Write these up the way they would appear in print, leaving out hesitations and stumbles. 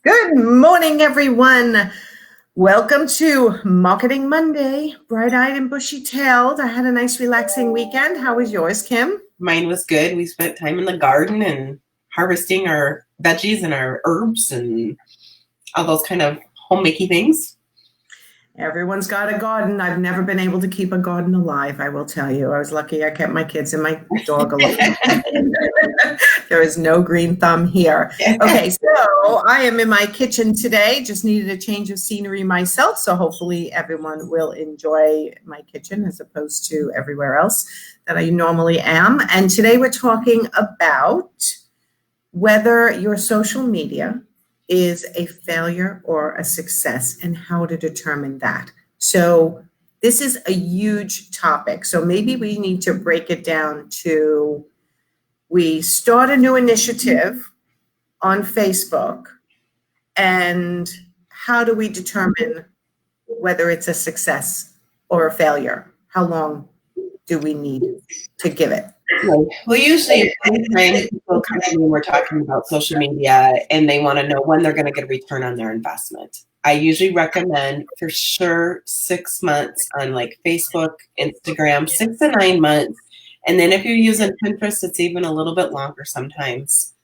Good morning, everyone. Welcome to Marketing Monday, bright-eyed and bushy-tailed. I had a nice relaxing weekend. How was yours, Kim? Mine was good. We spent time in the garden and harvesting our veggies and our herbs and all those kind of homemaking things. Everyone's got a garden. I've never been able to keep a garden alive, I will tell you. I was lucky I kept my kids and my dog alive. There is no green thumb here. Okay, so I am in my kitchen today. Just needed a change of scenery myself, so hopefully everyone will enjoy my kitchen as opposed to everywhere else that I normally am. And today we're talking about whether your social media is a failure or a success and how to determine that. So this is a huge topic. So maybe we need to break it down to, we start a new initiative on Facebook, and how do we determine whether it's a success or a failure? How long do we need to give it? Well, usually anytime people come to me and we're talking about social media and they want to know when they're going to get a return on their investment, I usually recommend for sure 6 months on like Facebook, Instagram, 6 to 9 months. And then if you're using Pinterest, it's even a little bit longer sometimes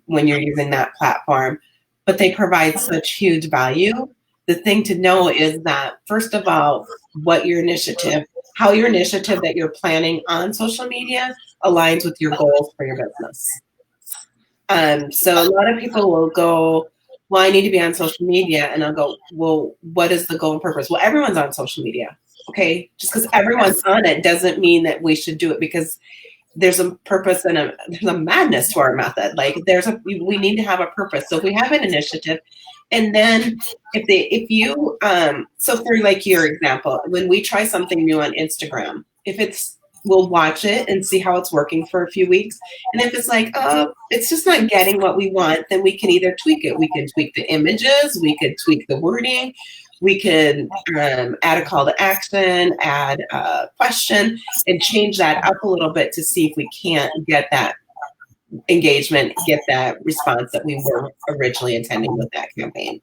when you're using that platform. But they provide such huge value. The thing to know is that, first of all, how your initiative that you're planning on social media aligns with your goals for your business. So a lot of people will go, well, I need to be on social media. And I'll go, well, what is the goal and purpose? Well, everyone's on social media. Okay. Just because everyone's on it doesn't mean that we should do it, because there's a purpose and there's a madness to our method. Like we need to have a purpose. So if we have an initiative, and then so for like your example, when we try something new on Instagram, we'll watch it and see how it's working for a few weeks. And if it's like, oh, it's just not getting what we want, then we can either tweak it. We can tweak the images, we could tweak the wording, we could add a call to action, add a question, and change that up a little bit to see if we can't get that engagement, get that response that we were originally intending with that campaign.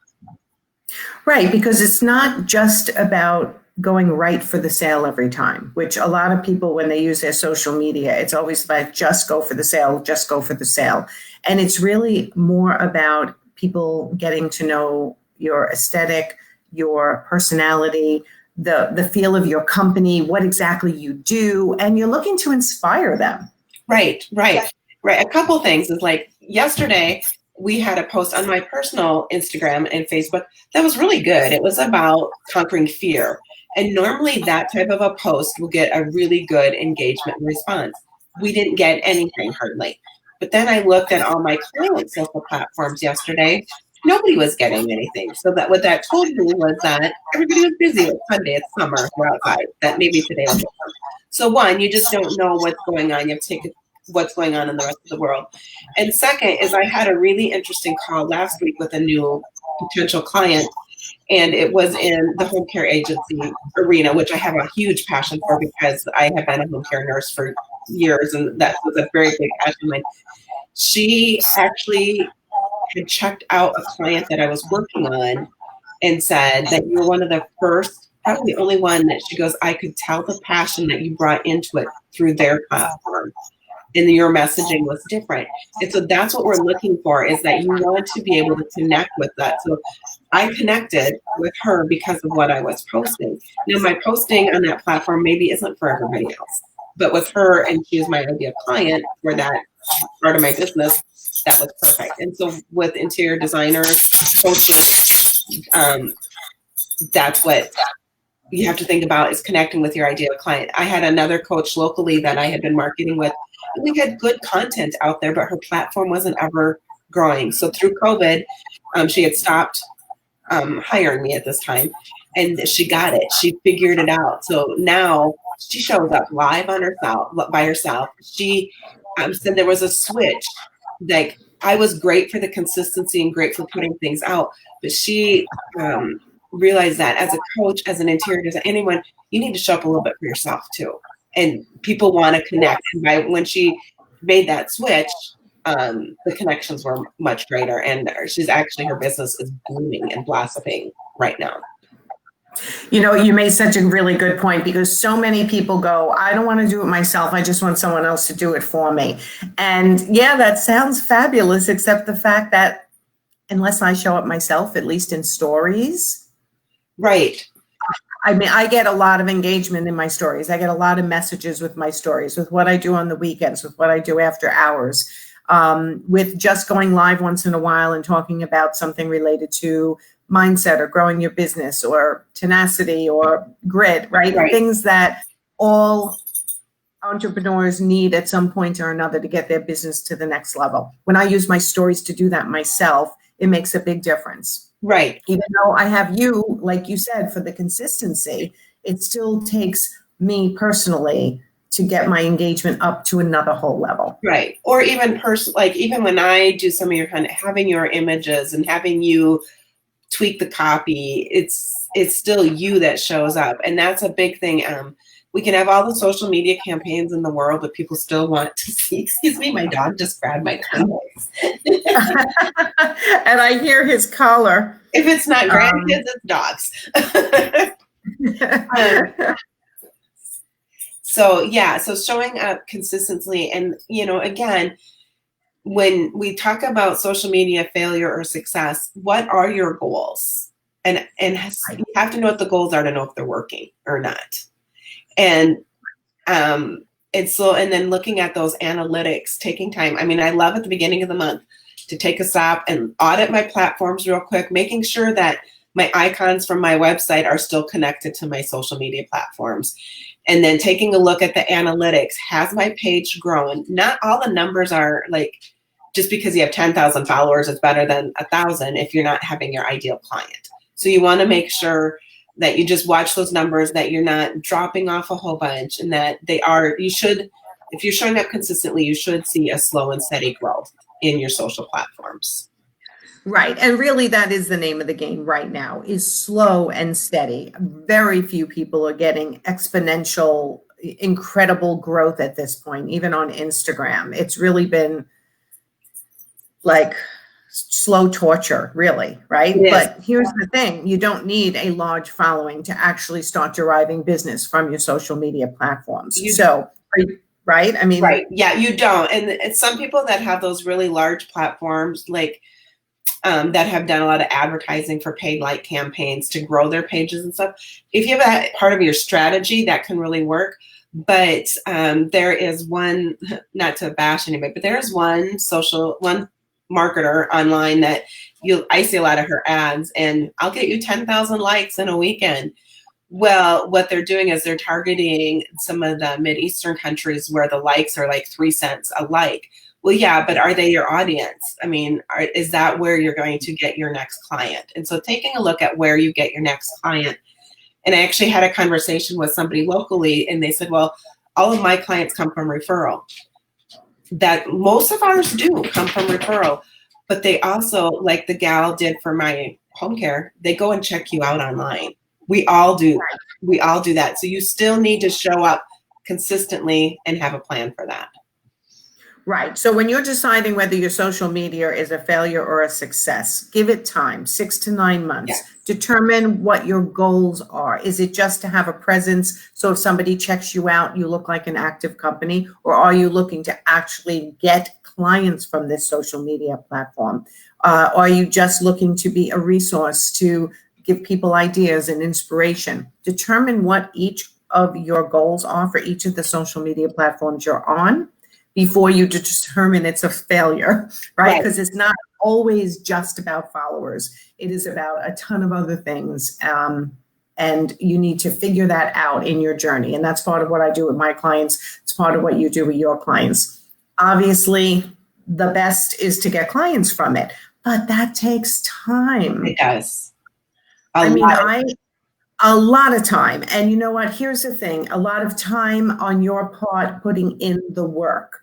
Right, because it's not just about going right for the sale every time, which a lot of people, when they use their social media, it's always about just go for the sale, just go for the sale. And it's really more about people getting to know your aesthetic, your personality, the feel of your company, what exactly you do, and you're looking to inspire them. Right. A couple things is like yesterday, we had a post on my personal Instagram and Facebook that was really good. It was about conquering fear. And normally that type of a post will get a really good engagement and response. We didn't get anything hardly. But then I looked at all my client social platforms yesterday. Nobody was getting anything. So that what that told me was that everybody was busy. It's Sunday, it's summer, we're outside. That maybe today will be fun. So one, you just don't know what's going on. You have to take what's going on in the rest of the world. And second is I had a really interesting call last week with a new potential client, and it was in the home care agency arena, which I have a huge passion for because I have been a home care nurse for years, and that was a very big passion of mine. She actually had checked out a client that I was working on and said that you were one of the first, probably the only one that she goes, I could tell the passion that you brought into it through their platform. And your messaging was different. And so that's what we're looking for, is that you want to be able to connect with that. So I connected with her because of what I was posting. Now, my posting on that platform maybe isn't for everybody else, but with her, and she was my ideal client for that part of my business, that was perfect. And so with interior designers, coaches, that's what you have to think about, is connecting with your ideal client. I had another coach locally that I had been marketing with. We had good content out there, but her platform wasn't ever growing. So through COVID, she had stopped hiring me at this time, and she got it. She figured it out. So now she shows up live by herself. She said there was a switch. Like, I was great for the consistency and great for putting things out, but she realized that as a coach, as an interior designer, anyone, you need to show up a little bit for yourself too. And people want to connect. And when she made that switch, the connections were much greater. And her business is blooming and blossoming right now. You know, you made such a really good point, because so many people go, I don't want to do it myself. I just want someone else to do it for me. And yeah, that sounds fabulous, except the fact that unless I show up myself, at least in stories. Right. I mean, I get a lot of engagement in my stories. I get a lot of messages with my stories, with what I do on the weekends, with what I do after hours, with just going live once in a while and talking about something related to mindset or growing your business or tenacity or grit, right? Things that all entrepreneurs need at some point or another to get their business to the next level. When I use my stories to do that myself, it makes a big difference. Right. Even though I have you, like you said, for the consistency, it still takes me personally to get my engagement up to another whole level. Right. Or even even when I do some of your kind of having your images and having you tweak the copy, it's still you that shows up. And that's a big thing. We can have all the social media campaigns in the world, but people still want to see, excuse me, my dog just grabbed my toys. And I hear his collar. If it's not grandkids, it's dogs. So showing up consistently. And, again, when we talk about social media failure or success, what are your goals? And you have to know what the goals are to know if they're working or not. And then looking at those analytics, taking time. I mean, I love at the beginning of the month to take a stop and audit my platforms real quick, making sure that my icons from my website are still connected to my social media platforms. And then taking a look at the analytics. Has my page grown? Not all the numbers are like, just because you have 10,000 followers, it's better than 1,000 if you're not having your ideal client. So you want to make sure that you just watch those numbers, that you're not dropping off a whole bunch, and that if you're showing up consistently, you should see a slow and steady growth in your social platforms. Right. And really, that is the name of the game right now, is slow and steady. Very few people are getting exponential, incredible growth at this point, even on Instagram. It's really been like slow torture, really, right? But here's the thing. You don't need a large following to actually start deriving business from your social media platforms. Right? I mean, right. Yeah, you don't. And some people that have those really large platforms, like that have done a lot of advertising for paid like campaigns to grow their pages and stuff. If you have that part of your strategy, that can really work. But there is one, not to bash anybody, but there is one marketer online that I see a lot of her ads, and I'll get you 10,000 likes in a weekend. Well, what they're doing is they're targeting some of the Mideastern countries where the likes are like 3 cents a like. Well, yeah, but are they your audience? I mean, is that where you're going to get your next client? And so taking a look at where you get your next client. And I actually had a conversation with somebody locally, and they said, well, all of my clients come from referral. That most of ours do come from referral, but they also, like the gal did for my home care, they go and check you out online. We all do. We all do that. So you still need to show up consistently and have a plan for that. Right. So when you're deciding whether your social media is a failure or a success, give it time, 6 to 9 months. Yes. Determine what your goals are. Is it just to have a presence? So if somebody checks you out, you look like an active company, or are you looking to actually get clients from this social media platform? Are you just looking to be a resource to give people ideas and inspiration? Determine what each of your goals are for each of the social media platforms you're on before you determine it's a failure, right? Because it's not always just about followers. It is about a ton of other things. And you need to figure that out in your journey. And that's part of what I do with my clients. It's part of what you do with your clients. Obviously, the best is to get clients from it, but that takes time. It does. A lot of time. And you know what? Here's the thing. A lot of time on your part putting in the work.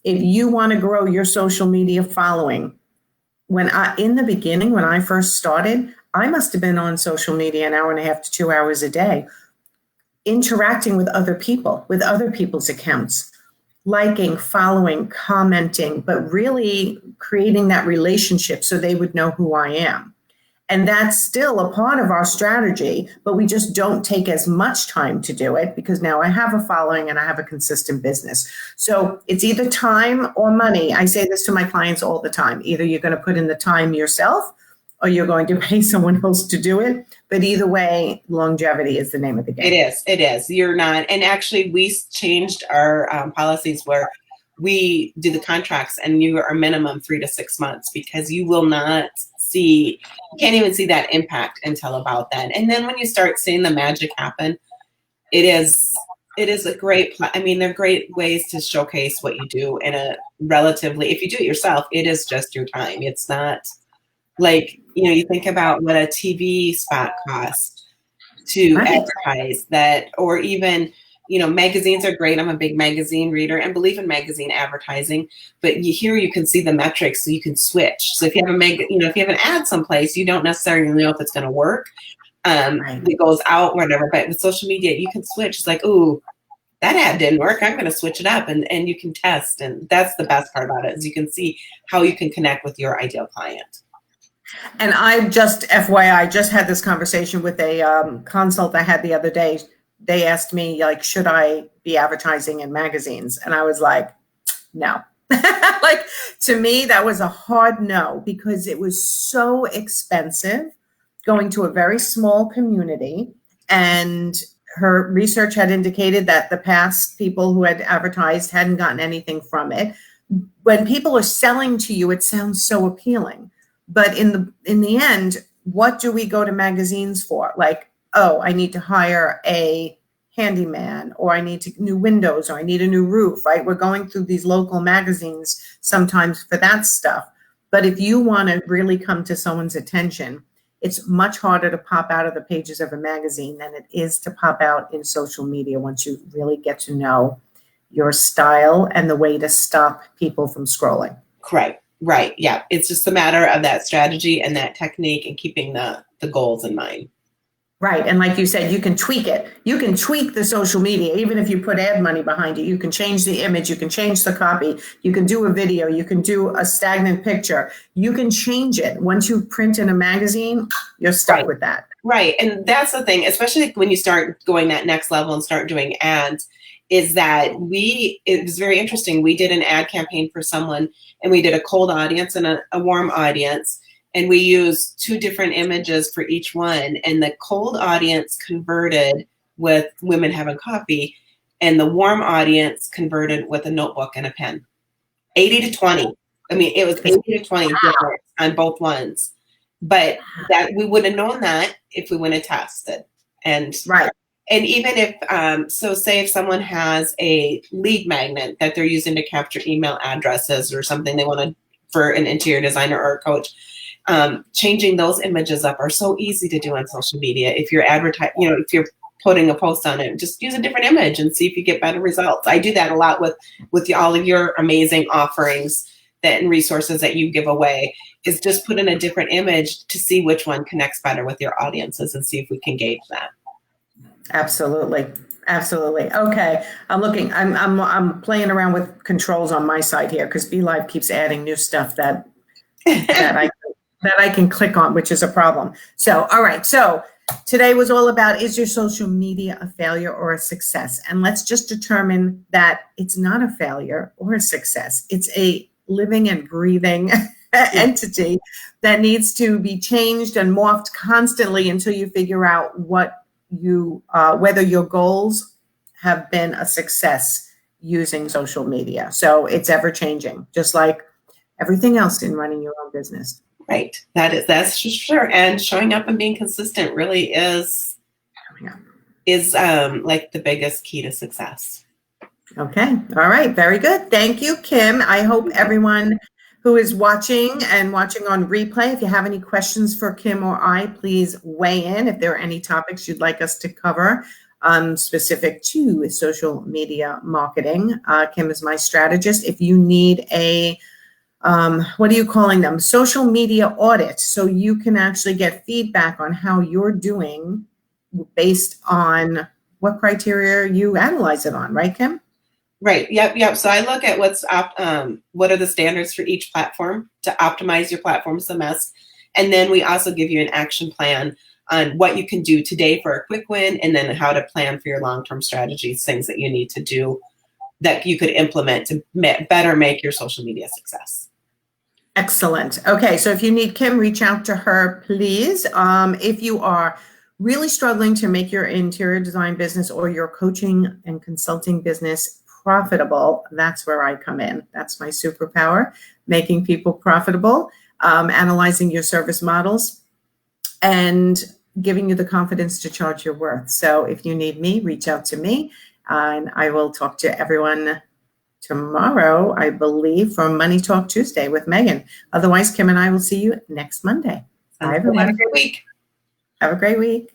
If you want to grow your social media following, in the beginning, when I first started, I must have been on social media 1.5 hours to 2 hours a day, interacting with other people, with other people's accounts. liking, following, commenting, but really creating that relationship so they would know who I am. And that's still a part of our strategy, but we just don't take as much time to do it because now I have a following and I have a consistent business. So it's either time or money. I say this to my clients all the time. Either you're going to put in the time yourself or you're going to pay someone else to do it. But either way, longevity is the name of the game. It is. You're not. And actually, we changed our policies where we do the contracts and you are minimum 3 to 6 months because you will not you can't even see that impact until about then. And then when you start seeing the magic happen, it is a great, they're great ways to showcase what you do in a relatively, if you do it yourself, it is just your time. It's not like, you think about what a TV spot costs to advertise that, or even, magazines are great. I'm a big magazine reader and believe in magazine advertising, but you can see the metrics so you can switch. So if you have if you have an ad someplace, you don't necessarily know if it's going to work. It goes out, whatever, but with social media, you can switch. It's like, ooh, that ad didn't work. I'm going to switch it up and you can test. And that's the best part about it is you can see how you can connect with your ideal client. And I just, FYI, just had this conversation with a consult I had the other day. They asked me, like, should I be advertising in magazines? And I was like, no. Like, to me, that was a hard no because it was so expensive going to a very small community. And her research had indicated that the past people who had advertised hadn't gotten anything from it. When people are selling to you, it sounds so appealing. But in the end, what do we go to magazines for? Like, oh, I need to hire a handyman, or I need new windows, or I need a new roof, right? We're going through these local magazines sometimes for that stuff. But if you want to really come to someone's attention, it's much harder to pop out of the pages of a magazine than it is to pop out in social media once you really get to know your style and the way to stop people from scrolling. Right. Yeah. It's just a matter of that strategy and that technique and keeping the goals in mind. Right. And like you said, you can tweak it. You can tweak the social media, even if you put ad money behind it. You can change the image. You can change the copy. You can do a video. You can do a stagnant picture. You can change it. Once you print in a magazine, you're stuck with that. Right. And that's the thing, especially when you start going that next level and start doing ads, is that it was very interesting. We did an ad campaign for someone and we did a cold audience and a warm audience. And we used 2 different images for each one. And the cold audience converted with women having coffee, and the warm audience converted with a notebook and a pen. 80 to 20. I mean, it was 80 to 20 difference on both ones. But that we would have known that if we wouldn't have tested. And right. And even if, say if someone has a lead magnet that they're using to capture email addresses or something they want to, for an interior designer or a coach, changing those images up are so easy to do on social media. If you're if you're putting a post on it, just use a different image and see if you get better results. I do that a lot with all of your amazing offerings and resources that you give away, is just put in a different image to see which one connects better with your audiences and see if we can gauge that. Absolutely. Okay. I'm playing around with controls on my side here because BeLive keeps adding new stuff that I can click on, which is a problem. So, all right. So today was all about, is your social media a failure or a success? And let's just determine that it's not a failure or a success. It's a living and breathing entity that needs to be changed and morphed constantly until you figure out whether your goals have been a success using social media. So it's ever changing, just like everything else in running your own business. Right. That's for sure. And showing up and being consistent really is like the biggest key to success. Okay. All right. Very good. Thank you, Kim. I hope everyone who is watching on replay, if you have any questions for Kim or I, please weigh in. If there are any topics you'd like us to cover specific to social media marketing, Kim is my strategist. If you need a what are you calling them? Social media audit. So you can actually get feedback on how you're doing based on what criteria you analyze it on, right, Kim? Right. Yep. So I look at what are the standards for each platform to optimize your platforms the best. And then we also give you an action plan on what you can do today for a quick win, and then how to plan for your long-term strategies, things that you need to do that you could implement to better make your social media success. Excellent. Okay, so if you need Kim, reach out to her, please. If you are really struggling to make your interior design business or your coaching and consulting business profitable, that's where I come in. That's my superpower, making people profitable, analyzing your service models, and giving you the confidence to charge your worth. So if you need me, reach out to me, and I will talk to everyone tomorrow, I believe, from Money Talk Tuesday with Megan. Otherwise, Kim and I will see you next Monday. Bye, everyone. Have a great week. Have a great week.